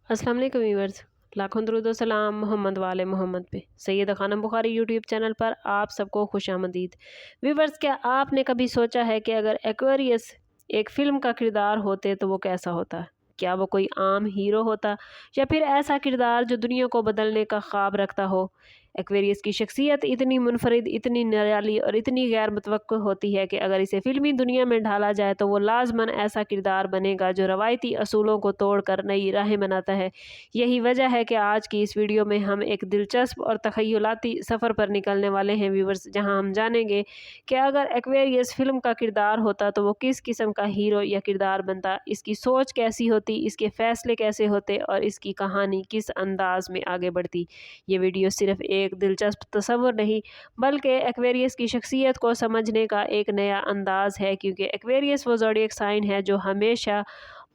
अस्सलाम वालेकुम व्यूअर्स। लाखों दरूद व सलाम मोहम्मद वाले मोहम्मद पे। सैयद खानम बुखारी यूट्यूब चैनल पर आप सबको खुशामदीद। व्यूअर्स, क्या आपने कभी सोचा है कि अगर एक्वेरियस एक फ़िल्म का किरदार होते तो वो कैसा होता? क्या वो कोई आम हीरो होता या फिर ऐसा किरदार जो दुनिया को बदलने का ख्वाब रखता हो? एक्वेरियस की शख्सियत इतनी मुनफरिद, इतनी निराली और इतनी गैर मुतवक्को होती है कि अगर इसे फ़िल्मी दुनिया में ढाला जाए तो वो लाज़मन ऐसा किरदार बनेगा जो रवायती असूलों को तोड़कर नई राहें बनाता है। यही वजह है कि आज की इस वीडियो में हम एक दिलचस्प और तख़य्युलाती सफ़र पर निकलने वाले हैं व्यूवर्स, जहां हम जानेंगे कि अगर एक्वेरियस फ़िल्म का किरदार होता तो वो किस किस्म का हीरो या किरदार बनता, इसकी सोच कैसी होती, इसके फ़ैसले कैसे होते और इसकी कहानी किस अंदाज़ में आगे बढ़ती। ये वीडियो सिर्फ़ एक दिलचस्प तस्वुर नहीं बल्कि एक्वेरियस की शख्सियत को समझने का एक नया अंदाज़ है, क्योंकि एक्वेरियस वो ज़ोडिएक साइन है जो हमेशा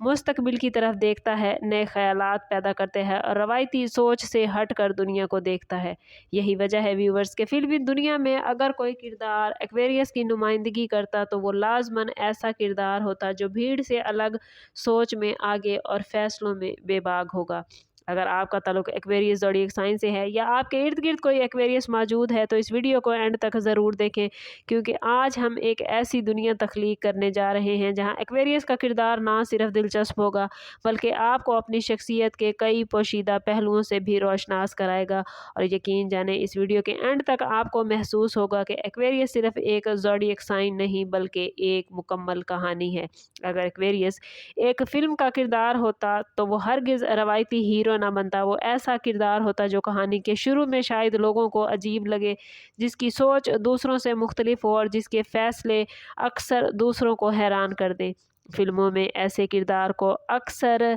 मुस्तकबिल की तरफ देखता है, नए ख़यालात पैदा करते हैं और रवायती सोच से हट कर दुनिया को देखता है। यही वजह है व्यूवर्स के फ़िल्मी दुनिया में अगर कोई किरदार एक्वेरियस की नुमाइंदगी करता तो वो लाज़मन ऐसा किरदार होता जो भीड़ से अलग, सोच में आगे और फ़ैसलों में बेबाक होगा। अगर आपका ताल्लुक एक्वेरियस ज़ोडिएक साइन से है या आपके इर्द गिर्द कोई एक्वेरियस मौजूद है तो इस वीडियो को एंड तक ज़रूर देखें, क्योंकि आज हम एक ऐसी दुनिया तख्लीक करने जा रहे हैं जहां एक्वेरियस का किरदार ना सिर्फ दिलचस्प होगा बल्कि आपको अपनी शख्सियत के कई पोशीदा पहलुओं से भी रोशनास कराएगा। और यकीन जाने इस वीडियो के एंड तक आपको महसूस होगा कि एक्वेरियस सिर्फ एक ज़ोडिएक साइन नहीं बल्कि एक मुकम्मल कहानी है। अगर एक्वेरियस एक फ़िल्म का किरदार होता तो वो हरगिज़ रवायती हीरो ना बनता, वो ऐसा किरदार होता जो कहानी के शुरू में शायद लोगों को अजीब लगे, जिसकी सोच दूसरों से मुख्तलिफ हो और जिसके फ़ैसले अक्सर दूसरों को हैरान कर दें। फ़िल्मों में ऐसे किरदार को अक्सर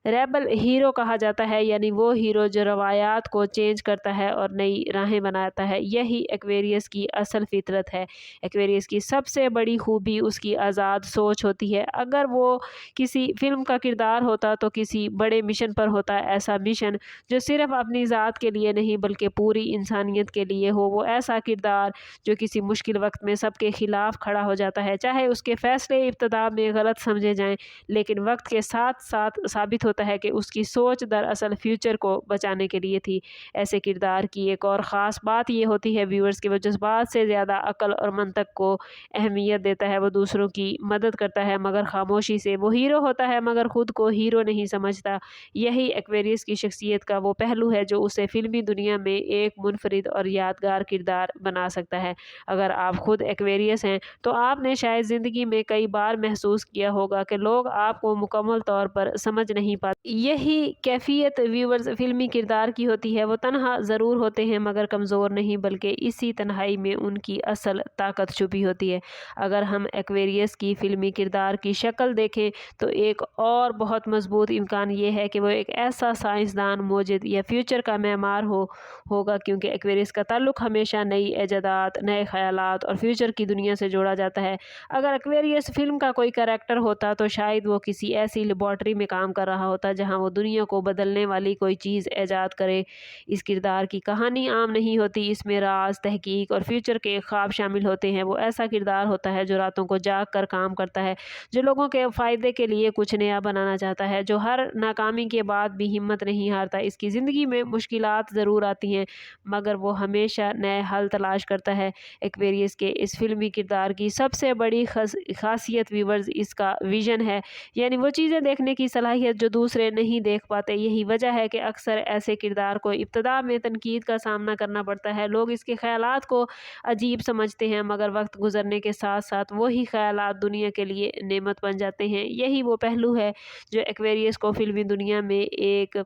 रेबल हीरो कहा जाता है, यानी वो हीरो जो रवायात को चेंज करता है और नई राहें बनाता है। यही एक्वेरियस की असल फितरत है। एक्वेरियस की सबसे बड़ी खूबी उसकी आज़ाद सोच होती है। अगर वो किसी फ़िल्म का किरदार होता तो किसी बड़े मिशन पर होता, ऐसा मिशन जो सिर्फ़ अपनी ज़ात के लिए नहीं बल्कि पूरी इंसानियत के लिए हो। वो ऐसा किरदार जो किसी मुश्किल वक्त में सबके खिलाफ खड़ा हो जाता है, चाहे उसके फ़ैसले इब्तदा में गलत समझे जाएं, लेकिन वक्त के साथ साथ साबित होता है कि उसकी सोच दरअसल फ्यूचर को बचाने के लिए थी। ऐसे किरदार की एक और ख़ास बात ये होती है व्यूअर्स कि वो जज्बात से ज़्यादा अक्ल और मंतक को अहमियत देता है। वो दूसरों की मदद करता है मगर खामोशी से। वो हीरो होता है मगर खुद को हीरो नहीं समझता। यही एक्वेरियस की शख्सियत का वो पहलू है जो उसे फ़िल्मी दुनिया में एक मुनफरिद और यादगार किरदार बना सकता है। अगर आप खुद एक्वेरियस हैं तो आपने शायद ज़िंदगी में कई बार महसूस किया होगा कि लोग आपको मुकम्मल तौर पर समझ नहीं पाते। यही कैफियत व्यूवर्स फ़िल्मी किरदार की होती है। वो तन्हा ज़रूर होते हैं मगर कमज़ोर नहीं, बल्कि इसी तन्हाई में उनकी असल ताकत छुपी होती है। अगर हम एक्वेरियस की फ़िल्मी किरदार की शक्ल देखें तो एक और बहुत मजबूत इम्कान ये है कि वो एक ऐसा साइंसदान, मोजिद या फ्यूचर का मेमार होगा, क्योंकि एक्वेरियस का ताल्लुक हमेशा नई ईजादात, नए ख़यालात और फ्यूचर की दुनिया से जोड़ा जाता है। अगर एक्वेरियस फ़िल्म का कोई कैरेक्टर होता तो शायद वो किसी ऐसी लेबॉर्ट्री में काम कर रहा होता जहाँ वो दुनिया को बदलने वाली कोई चीज़ ईजाद करे। इस किरदार की कहानी आम नहीं होती, इसमें राज, तहकीक और फ्यूचर के ख्वाब शामिल होते हैं। वो ऐसा किरदार होता है जो रातों को जाग कर काम करता है, जो लोगों के फ़ायदे के लिए कुछ नया बनाना चाहता है, जो हर नाकामी के बाद भी हिम्मत नहीं हारता। इसकी ज़िंदगी में मुश्किलात ज़रूर आती हैं मगर वो हमेशा नए हल तलाश करता है। एक्वेरियस के इस फ़िल्मी किरदार की सबसे बड़ी खासियत व्यूवर्स इसका विज़न है, यानी वो चीज़ें देखने की सलाहियत जो दूसरे नहीं देख पाते। यही वजह है कि अक्सर ऐसे किरदार को इब्तिदा में तनकीद का सामना करना पड़ता है। लोग इसके ख़यालात को अजीब समझते हैं मगर वक्त गुजरने के साथ साथ वही ख़यालात दुनिया के लिए नेमत बन जाते हैं। यही वो पहलू है जो एक्वेरियस को फ़िल्मी दुनिया में एक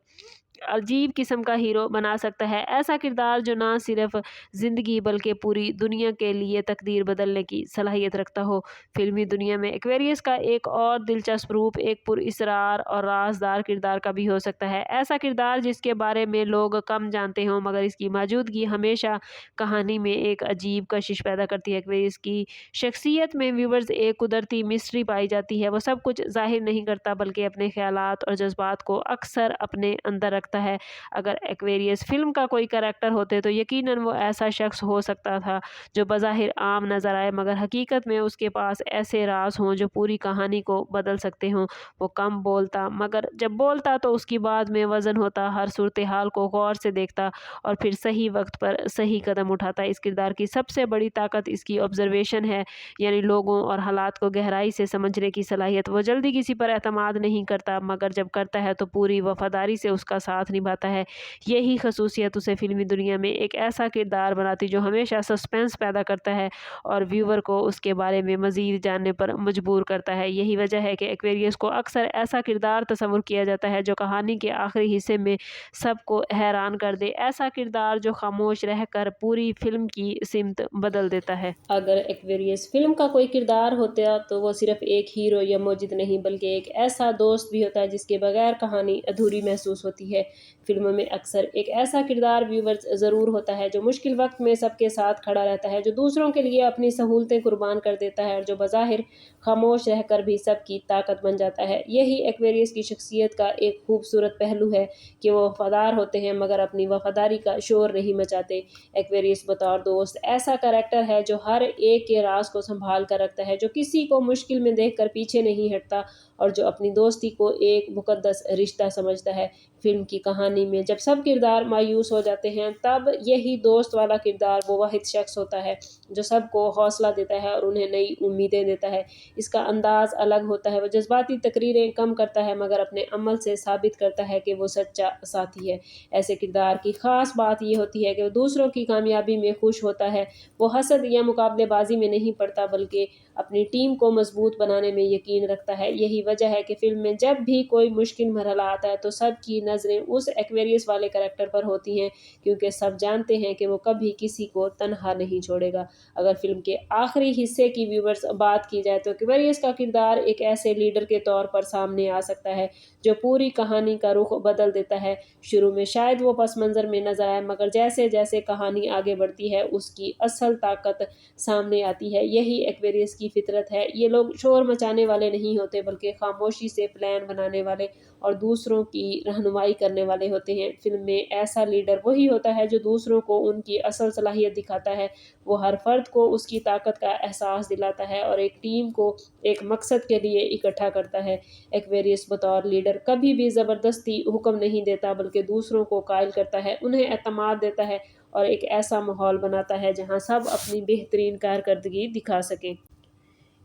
अजीब किस्म का हीरो बना सकता है। ऐसा किरदार जो ना सिर्फ ज़िंदगी बल्कि पूरी दुनिया के लिए तकदीर बदलने की सलाहियत रखता हो। फ़िल्मी दुनिया में एक्वेरियस का एक और दिलचस्प रूप एक पुरअसरार और राज़दार किरदार का भी हो सकता है। ऐसा किरदार जिसके बारे में लोग कम जानते हों मगर इसकी मौजूदगी हमेशा कहानी में एक अजीब कशिश पैदा करती है। एक्वेरियस की शख्सियत में व्यूवर्स एक कुदरती मिस्ट्री पाई जाती है। वो सब कुछ ज़ाहिर नहीं करता बल्कि अपने ख़यालात और जज्बात को अक्सर अपने अंदर रखता रखता है। अगर एक्वेरियस फिल्म का कोई कैरेक्टर होते तो यकीनन वो ऐसा शख्स हो सकता था जो बज़ाहिर आम नज़र आए मगर हकीकत में उसके पास ऐसे राज हों जो पूरी कहानी को बदल सकते हों। वो कम बोलता मगर जब बोलता तो उसकी बात में वज़न होता, हर सूरत हाल को गौर से देखता और फिर सही वक्त पर सही कदम उठाता। इस किरदार की सबसे बड़ी ताकत इसकी ऑब्जर्वेशन है, यानी लोगों और हालात को गहराई से समझने की सलाहियत। वो जल्दी किसी पर एतमाद नहीं करता मगर जब करता है तो पूरी वफादारी से उसका साथ निभाता है। यही खसूसियत उसे फिल्मी दुनिया में एक ऐसा किरदार बनाती जो हमेशा सस्पेंस पैदा करता है और व्यूवर को उसके बारे में मज़ीद जानने पर मजबूर करता है। यही वजह है कि एक्वेरियस को अक्सर ऐसा किरदार तस्वुर किया जाता है जो कहानी के आखिरी हिस्से में सबको हैरान कर दे, ऐसा किरदार जो खामोश रहकर पूरी फिल्म की सिमत बदल देता है। अगर एक्वेरियस फिल्म का कोई किरदार होता तो वो सिर्फ एक हीरो या मौजिद नहीं बल्कि एक ऐसा दोस्त भी होता है जिसके बगैर कहानी अधूरी महसूस होती है। फिल्मों में अक्सर एक ऐसा किरदार व्यूवर्स ज़रूर होता है जो मुश्किल वक्त में सबके साथ खड़ा रहता है, जो दूसरों के लिए अपनी सहूलतें कुर्बान कर देता है और जो बज़ाहिर खामोश रहकर भी सबकी ताकत बन जाता है। यही एक्वेरियस की शख्सियत का एक खूबसूरत पहलू है कि वो वफादार होते हैं मगर अपनी वफादारी का शोर नहीं मचाते। एक्वेरियस बतौर दोस्त ऐसा कैरेक्टर है जो हर एक के राज को संभाल कर रखता है, जो किसी को मुश्किल में देखकर पीछे नहीं हटता और जो अपनी दोस्ती को एक मुकद्दस रिश्ता समझता है। फिल्म की कहानी में जब सब किरदार मायूस हो जाते हैं तब यही दोस्त वाला किरदार वो वाहिद शख्स होता है जो सबको हौसला देता है और उन्हें नई उम्मीदें देता है। इसका अंदाज अलग होता है, वो जज्बाती तकरीरें कम करता है मगर अपने अमल से साबित करता है कि वो सच्चा साथी है। ऐसे किरदार की ख़ास बात ये होती है कि वो दूसरों की कामयाबी में खुश होता है। वो हसद या मुकाबलेबाजी में नहीं पड़ता बल्कि अपनी टीम को मजबूत बनाने में यकीन रखता है। यही वजह है कि फिल्म में जब भी कोई मुश्किल मरहला आता है तो सबकी नज़रें उस एक्वेरियस वाले कैरेक्टर पर होती हैं, क्योंकि सब जानते हैं कि वो कभी किसी को तन्हा नहीं छोड़ेगा। अगर फिल्म के आखिरी हिस्से की व्यूवर्स बात की जाए तो एक्वेरियस का किरदार एक ऐसे लीडर के तौर पर सामने आ सकता है जो पूरी कहानी का रुख बदल देता है। शुरू में शायद वो पस मंज़र में नजर आए मगर जैसे जैसे कहानी आगे बढ़ती है उसकी असल ताकत सामने आती है। यही एक्वेरियस की फितरत है। ये लोग शोर मचाने वाले नहीं होते बल्कि खामोशी से प्लान बनाने वाले और दूसरों की रहनुमाई करने वाले होते हैं। फिल्म में ऐसा लीडर वही होता है जो दूसरों को उनकी असल सलाहियत दिखाता है। वो हर फर्द को उसकी ताकत का एहसास दिलाता है और एक टीम को एक मकसद के लिए इकट्ठा करता है। एक्वेरियस बतौर लीडर कभी भी ज़बरदस्ती हुक्म नहीं देता बल्कि दूसरों को कायल करता है, उन्हें एतमाद देता है और एक ऐसा माहौल बनाता है जहां सब अपनी बेहतरीन कारकर्दगी दिखा सकें।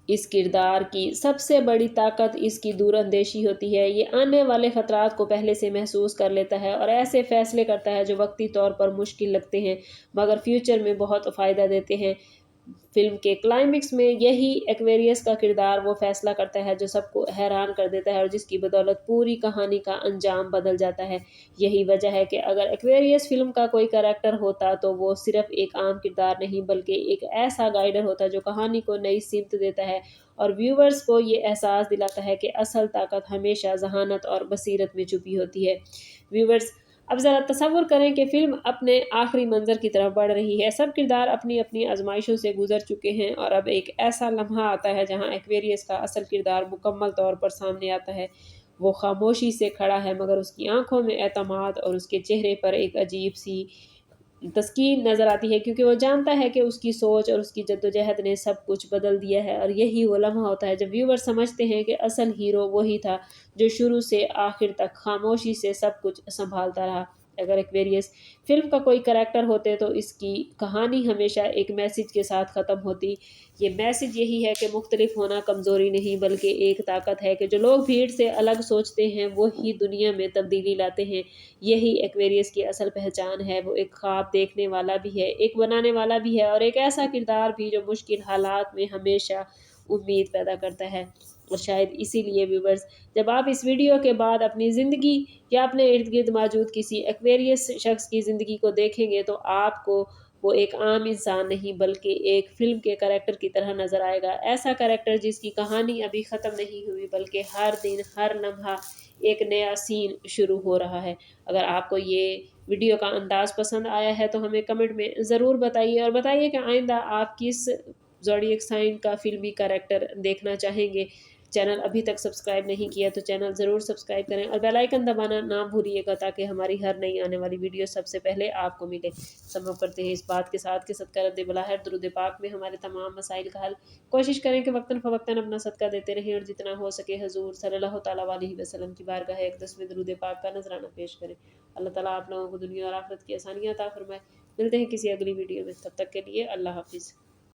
इस किरदार की सबसे बड़ी ताकत इसकी दूरअंदेशी होती है। ये आने वाले ख़तरात को पहले से महसूस कर लेता है और ऐसे फ़ैसले करता है जो वक्ती तौर पर मुश्किल लगते हैं मगर फ्यूचर में बहुत फ़ायदा देते हैं। फिल्म के क्लाइमेक्स में यही एक्वेरियस का किरदार वो फैसला करता है जो सबको हैरान कर देता है और जिसकी बदौलत पूरी कहानी का अंजाम बदल जाता है। यही वजह है कि अगर एक्वेरियस फिल्म का कोई कैरेक्टर होता तो वो सिर्फ एक आम किरदार नहीं बल्कि एक ऐसा गाइडर होता जो कहानी को नई सीमत देता है और व्यूवर्स को ये एहसास दिलाता है कि असल ताकत हमेशा जहानत और बसीरत में छुपी होती है। व्यूवर्स, अब ज़रा तसव्वुर करें कि फ़िल्म अपने आखिरी मंज़र की तरफ बढ़ रही है। सब किरदार अपनी अपनी आजमाइशों से गुजर चुके हैं और अब एक ऐसा लम्हा आता है जहां एक्वेरियस का असल किरदार मुकम्मल तौर पर सामने आता है। वो खामोशी से खड़ा है मगर उसकी आंखों में एतमाद और उसके चेहरे पर एक अजीब सी तस्कीन नज़र आती है, क्योंकि वो जानता है कि उसकी सोच और उसकी जद्दोजहद ने सब कुछ बदल दिया है। और यही वो लम्हा होता है जब व्यूवर समझते हैं कि असल हीरो वही था जो शुरू से आखिर तक खामोशी से सब कुछ संभालता रहा। अगर एक्वेरियस फिल्म का कोई करैक्टर होते तो इसकी कहानी हमेशा एक मैसेज के साथ ख़त्म होती। ये मैसेज यही है कि मुख्तलिफ होना कमज़ोरी नहीं बल्कि एक ताकत है कि जो लोग भीड़ से अलग सोचते हैं वो ही दुनिया में तब्दीली लाते हैं। यही एक्वेरियस की असल पहचान है। वो एक ख्वाब देखने वाला भी है, एक बनाने वाला भी है और एक ऐसा किरदार भी जो मुश्किल हालात में हमेशा उम्मीद पैदा करता है। और शायद इसीलिए व्यूवर्स, जब आप इस वीडियो के बाद अपनी ज़िंदगी या अपने इर्द गिर्द मौजूद किसी एक्वेरियस शख्स की ज़िंदगी को देखेंगे तो आपको वो एक आम इंसान नहीं बल्कि एक फ़िल्म के करैक्टर की तरह नज़र आएगा। ऐसा करैक्टर जिसकी कहानी अभी ख़त्म नहीं हुई बल्कि हर दिन हर लम्हा एक नया सीन शुरू हो रहा है। अगर आपको ये वीडियो का अंदाज़ पसंद आया है तो हमें कमेंट में ज़रूर बताइए और बताइए कि आइंदा आप किस ज़ोडिएक साइन का फ़िल्मी करैक्टर देखना चाहेंगे। چینل ابھی تک سبسکرائب نہیں کیا تو چینل ضرور سبسکرائب کریں اور بیل آئیکن دبانا نہ بھولیے گا تاکہ ہماری ہر نئی آنے والی ویڈیو سب سے پہلے آپ کو ملے۔ سبب کرتے ہیں اس بات کے ساتھ کہ صدقہ رد بلاہر درود پاک میں ہمارے تمام مسائل کا حل۔ کوشش کریں کہ وقتاً فوقتاً اپنا صدقہ دیتے رہیں اور جتنا ہو سکے حضور صلی اللہ تعالیٰ علیہ وسلم کی بارگاہ اقدس میں درود پاک کا نذرانہ پیش کریں۔ اللہ تعالیٰ آپ لوگوں کو دنیا اور آخرت کی آسانیاں عطا فرمائے۔ ملتے ہیں کسی اگلی ویڈیو میں، تب تک کے لیے اللہ حافظ۔